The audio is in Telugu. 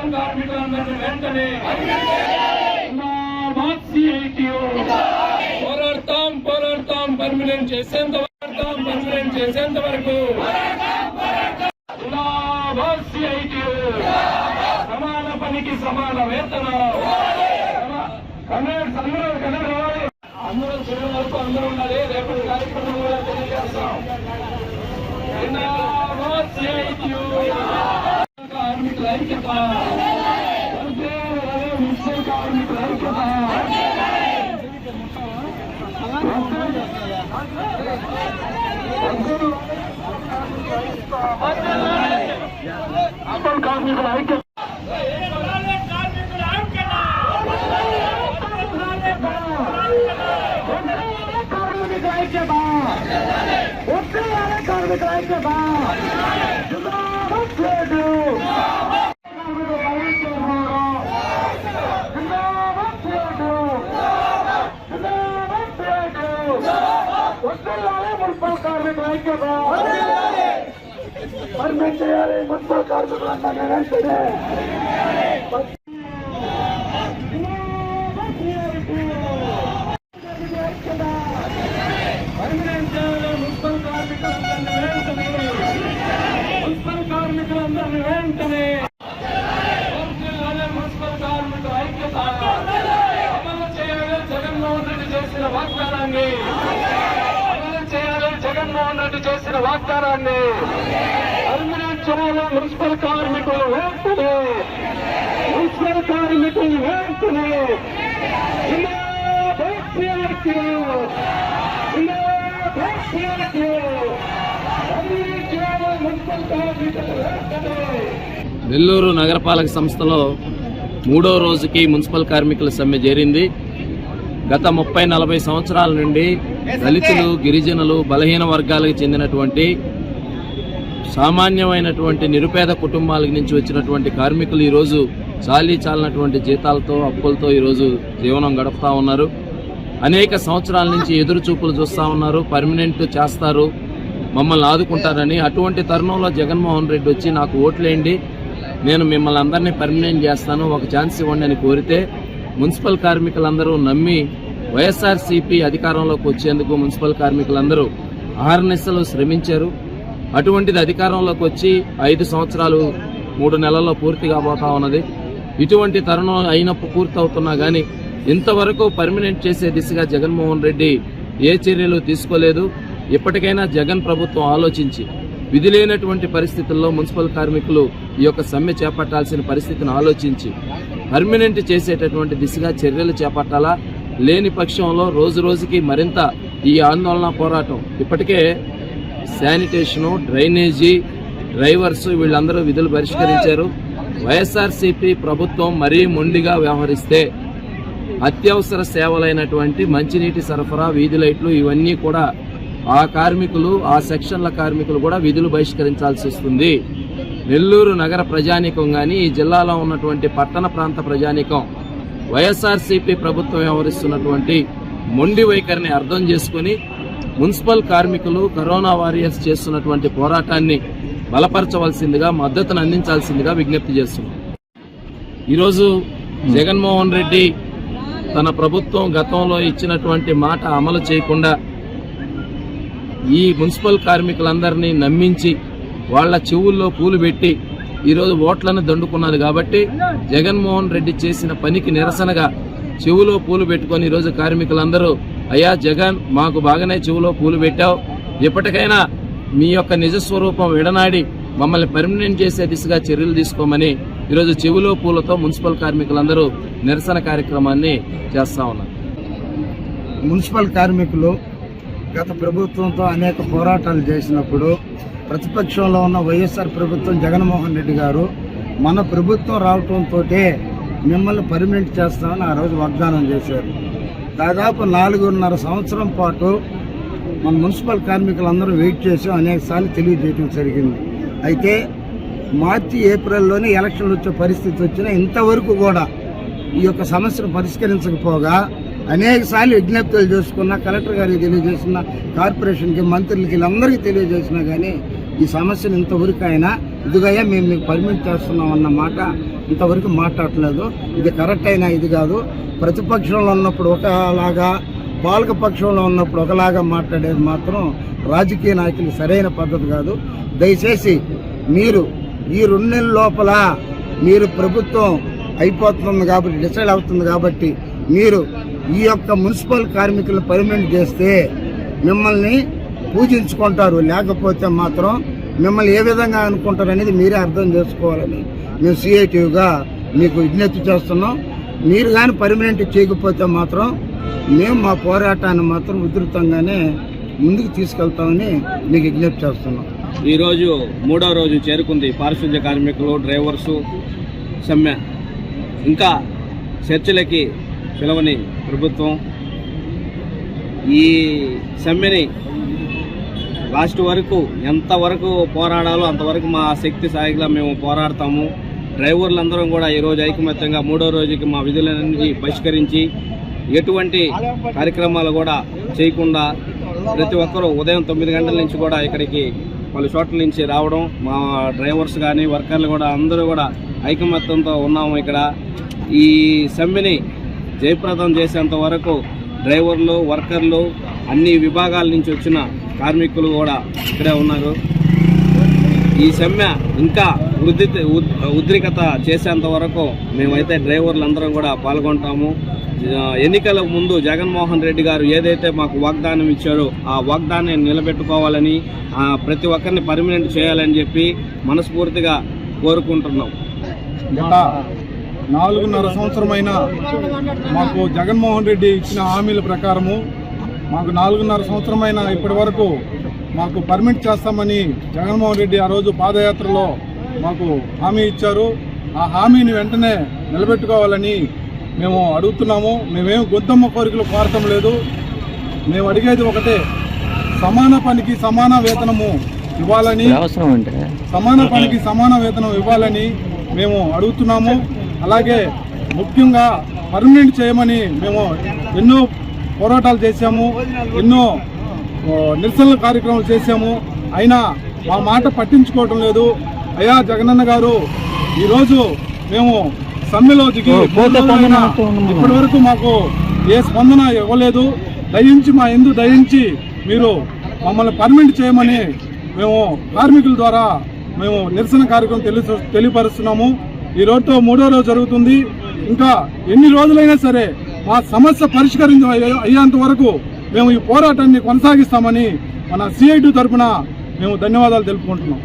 మున్సిపల్ కార్మికులందరినీ వెంటనే పోరాడతాం పర్మనెంట్ చేసేంత వరకు సమాన పనికి సమాన వేతనం. అందరూ చివరి వరకు అందరూ ఉండాలి. రేపటి కార్యక్రమం కూడా తెలియజేస్తాం. కార్మికుల ఐక్యత, మున్సిపల్ కార్మికుల ఐక్యత. మున్సిపల్ కార్మికుల ఐక్యత. పర్మిట్ చేయాలి మున్సిపల్ కార్మికులందరినీ వెంటనే. మున్సిపల్ కార్మికులందరినీ వెంటనే మున్సిపల్ కార్మికుల ఐక్యత. అమలు చేయాలి జగన్మోహన్ రెడ్డి చేసిన వాగ్దానాన్ని. పర్మనెంట్ చేయాలి మున్సిపల్ కార్మికులు వెంటనే. నెల్లూరు నగరపాలక సంస్థలో 3వ రోజుకి మున్సిపల్ కార్మికుల సమ్మె చేరింది. గత 30-40 సంవత్సరాల నుండి దళితులు, గిరిజనులు, బలహీన వర్గాలకు చెందినటువంటి సామాన్యమైనటువంటి నిరుపేద కుటుంబాల నుంచి వచ్చినటువంటి కార్మికులు ఈరోజు చాలినటువంటి జీతాలతో, అప్పులతో ఈరోజు జీవనం గడుపుతా ఉన్నారు. అనేక సంవత్సరాల నుంచి ఎదురు చూపులు చూస్తూ ఉన్నారు. పర్మనెంట్ చేస్తారు, మమ్మల్ని ఆదుకుంటారని. అటువంటి తరుణంలో జగన్మోహన్ రెడ్డి వచ్చి నాకు ఓట్లేయండి, నేను మిమ్మల్ని అందరినీ పర్మనెంట్ చేస్తాను, ఒక ఛాన్స్ ఇవ్వండి అని కోరితే మున్సిపల్ కార్మికులందరూ నమ్మి వైఎస్ఆర్సీపీ అధికారంలోకి వచ్చేందుకు మున్సిపల్ కార్మికులందరూ అహర్నిశలు శ్రమించారు. అటువంటిది అధికారంలోకి వచ్చి 5 సంవత్సరాలు 3 నెలల్లో పూర్తి కాబోతా ఉన్నది. ఇటువంటి తరుణం అయినప్పుడు పూర్తవుతున్నా కానీ ఇంతవరకు పర్మనెంట్ చేసే దిశగా జగన్మోహన్ రెడ్డి ఏ చర్యలు తీసుకోలేదు. ఇప్పటికైనా జగన్ ప్రభుత్వం ఆలోచించి విధి లేనటువంటి పరిస్థితుల్లో మున్సిపల్ కార్మికులు ఈ యొక్క సమ్మె చేపట్టాల్సిన పరిస్థితిని ఆలోచించి పర్మనెంట్ చేసేటటువంటి దిశగా చర్యలు చేపట్టాలా. లేని పక్షంలో రోజు రోజుకి మరింత ఈ ఆందోళన పోరాటం. ఇప్పటికే శానిటేషను, డ్రైనేజీ, డ్రైవర్స్ వీళ్ళందరూ విధులు బహిష్కరించారు. వైఎస్ఆర్సీపీ ప్రభుత్వం మరీ మొండిగా వ్యవహరిస్తే అత్యవసర సేవలైనటువంటి మంచినీటి సరఫరా, వీధి లైట్లు ఇవన్నీ కూడా ఆ కార్మికులు, ఆ సెక్షన్ల కార్మికులు కూడా విధులు బహిష్కరించాల్సి వస్తుంది. నెల్లూరు నగర ప్రజానీకం కానీ ఈ జిల్లాలో ఉన్నటువంటి పట్టణ ప్రాంత ప్రజానీకం వైఎస్ఆర్సీపీ ప్రభుత్వం వ్యవహరిస్తున్నటువంటి మొండి వైఖరిని అర్థం చేసుకుని మున్సిపల్ కార్మికులు, కరోనా వారియర్స్ చేస్తున్నటువంటి పోరాటాన్ని బలపరచవలసిందిగా, మద్దతును అందించాల్సిందిగా విజ్ఞప్తి చేస్తున్నాం. ఈరోజు జగన్మోహన్ రెడ్డి తన ప్రభుత్వం గతంలో ఇచ్చినటువంటి మాట అమలు చేయకుండా ఈ మున్సిపల్ కార్మికులందరినీ నమ్మించి వాళ్ల చెవుల్లో పూలు పెట్టి ఈరోజు ఓట్లను దండుకున్నది. కాబట్టి జగన్మోహన్ రెడ్డి చేసిన పనికి నిరసనగా చెవులో పూలు పెట్టుకొని ఈరోజు కార్మికులందరూ, అయ్యా జగన్, మాకు బాగానే చెవులో పూలు పెట్టావు, ఇప్పటికైనా మీ యొక్క నిజస్వరూపం విడనాడి మమ్మల్ని పర్మనెంట్ చేసే దిశగా చర్యలు తీసుకోమని ఈరోజు చెవులో పూలతో మున్సిపల్ కార్మికులందరూ నిరసన కార్యక్రమాన్ని చేస్తా ఉన్నారు. మున్సిపల్ కార్మికులు గత ప్రభుత్వంతో అనేక పోరాటాలు చేసినప్పుడు ప్రతిపక్షంలో ఉన్న వైఎస్ఆర్ ప్రభుత్వం, జగన్మోహన్ రెడ్డి గారు మన ప్రభుత్వం రావడంతో మిమ్మల్ని పర్మనెంట్ చేస్తామని ఆ రోజు వాగ్దానం చేశారు. దాదాపు 4.5 సంవత్సరం పాటు మన మున్సిపల్ కార్మికులందరూ వెయిట్ చేసి అనేకసార్లు తెలియజేయడం జరిగింది. అయితే మార్చి, ఏప్రిల్లోనే ఎలక్షన్లు వచ్చే పరిస్థితి వచ్చినా ఇంతవరకు కూడా ఈ యొక్క సమస్యను పరిష్కరించకపోగా అనేకసార్లు విజ్ఞప్తులు చేసుకున్న, కలెక్టర్ గారికి తెలియజేసిన, కార్పొరేషన్కి, మంత్రులకి, వీళ్ళందరికీ తెలియజేసినా కానీ ఈ సమస్యను ఇంతవరకు అయినా ఇదిగా మేము మీకు పర్మిట్ చేస్తున్నాం అన్న మాట ఇంతవరకు మాట్లాడలేదు. ఇది కరెక్ట్ అయినా ఇది కాదు. ప్రతిపక్షంలో ఉన్నప్పుడు ఒకలాగా, పాలక పక్షంలో ఉన్నప్పుడు ఒకలాగా మాట్లాడేది మాత్రం రాజకీయ నాయకులు సరైన పద్ధతి కాదు. దయచేసి మీరు ఈ 2 నెలల లోపల మీరు ప్రభుత్వం అయిపోతుంది కాబట్టి, డిసైడ్ అవుతుంది కాబట్టి మీరు ఈ యొక్క మున్సిపల్ కార్మికులను పర్మనెంట్ చేస్తే మిమ్మల్ని పూజించుకుంటారు. లేకపోతే మాత్రం మిమ్మల్ని ఏ విధంగా అనుకుంటారు అనేది మీరే అర్థం చేసుకోవాలని మేము సిఐటిగా మీకు విజ్ఞప్తి చేస్తున్నాం. మీరు కానీ పర్మనెంట్ చేయకపోతే మాత్రం మేము మా పోరాటాన్ని మాత్రం ఉధృతంగానే ముందుకు తీసుకెళ్తామని మీకు విజ్ఞప్తి చేస్తున్నాం. ఈరోజు 3వ రోజు చేరుకుంది పారిశుద్ధ్య కార్మికులు, డ్రైవర్సు సమ్మె. ఇంకా చర్చలకి పిలవని ప్రభుత్వం ఈ సమ్మెని లాస్ట్ వరకు ఎంతవరకు పోరాడాలో అంతవరకు మా శక్తి సాయిగా మేము పోరాడతాము. డ్రైవర్లందరం కూడా ఈరోజు ఐకమత్యంగా 3వ రోజుకి మా విధులన్నీ బహిష్కరించి ఎటువంటి కార్యక్రమాలు కూడా చేయకుండా ప్రతి ఒక్కరూ ఉదయం 9 గంటల నుంచి కూడా ఇక్కడికి పలు చోట్ల నుంచి రావడం, మా డ్రైవర్స్ కానీ వర్కర్లు కూడా అందరూ కూడా ఐకమత్యంతో ఉన్నాము. ఇక్కడ ఈ సమ్మెని జయప్రదం చేసేంత వరకు డ్రైవర్లు, వర్కర్లు, అన్ని విభాగాల నుంచి వచ్చిన కార్మికులు కూడా ఇక్కడే ఉన్నారు. ఈ సమ్మె ఇంకా ఉద్రిక్తత చేసేంత వరకు మేమైతే డ్రైవర్లందరం కూడా పాల్గొంటాము. ఎన్నికల ముందు జగన్మోహన్ రెడ్డి గారు ఏదైతే మాకు వాగ్దానం ఇచ్చారో ఆ వాగ్దానాన్ని నిలబెట్టుకోవాలని, ప్రతి ఒక్కరిని పర్మనెంట్ చేయాలని చెప్పి మనస్ఫూర్తిగా కోరుకుంటున్నాం. గత 4.5 సంవత్సరమైన మాకు జగన్మోహన్ రెడ్డి ఇచ్చిన హామీల ప్రకారము మాకు 4.5 సంవత్సరమైన ఇప్పటి వరకు మాకు పర్మిట్ చేస్తామని జగన్మోహన్ రెడ్డి ఆ రోజు పాదయాత్రలో మాకు హామీ ఇచ్చారు. ఆ హామీని వెంటనే నిలబెట్టుకోవాలని మేము అడుగుతున్నాము. మేమేం గొంతమ్మ కోరికలు కోరటం లేదు. మేము అడిగేది ఒకటే, సమాన పనికి సమాన వేతనము ఇవ్వాలని, సమాన పనికి సమాన వేతనం ఇవ్వాలని మేము అడుగుతున్నాము. అలాగే ముఖ్యంగా పర్మనెంట్ చేయమని మేము ఎన్నో పోరాటాలు చేశాము, ఎన్నో నిరసన కార్యక్రమాలు చేశాము. అయినా మా మాట పట్టించుకోవటం లేదు. అయ్యా జగనన్న గారు, ఈరోజు మేము సమ్మెలో దిగి ఇప్పటి వరకు మాకు ఏ స్పందన ఇవ్వలేదు. దయించి మా ఎందు దయించి మీరు మమ్మల్ని పర్మనెంట్ చేయమని మేము కార్మికుల ద్వారా మేము నిరసన కార్యక్రమం తెలియపరుస్తున్నాము. ఈ రోజుతో 3వ రోజు జరుగుతుంది. ఇంకా ఎన్ని రోజులైనా సరే మా సమస్య పరిష్కరించ అయ్యేంత వరకు మేము ఈ పోరాటాన్ని కొనసాగిస్తామని మన సిఐటి తరఫున మేము ధన్యవాదాలు తెలుపుకుంటున్నాం.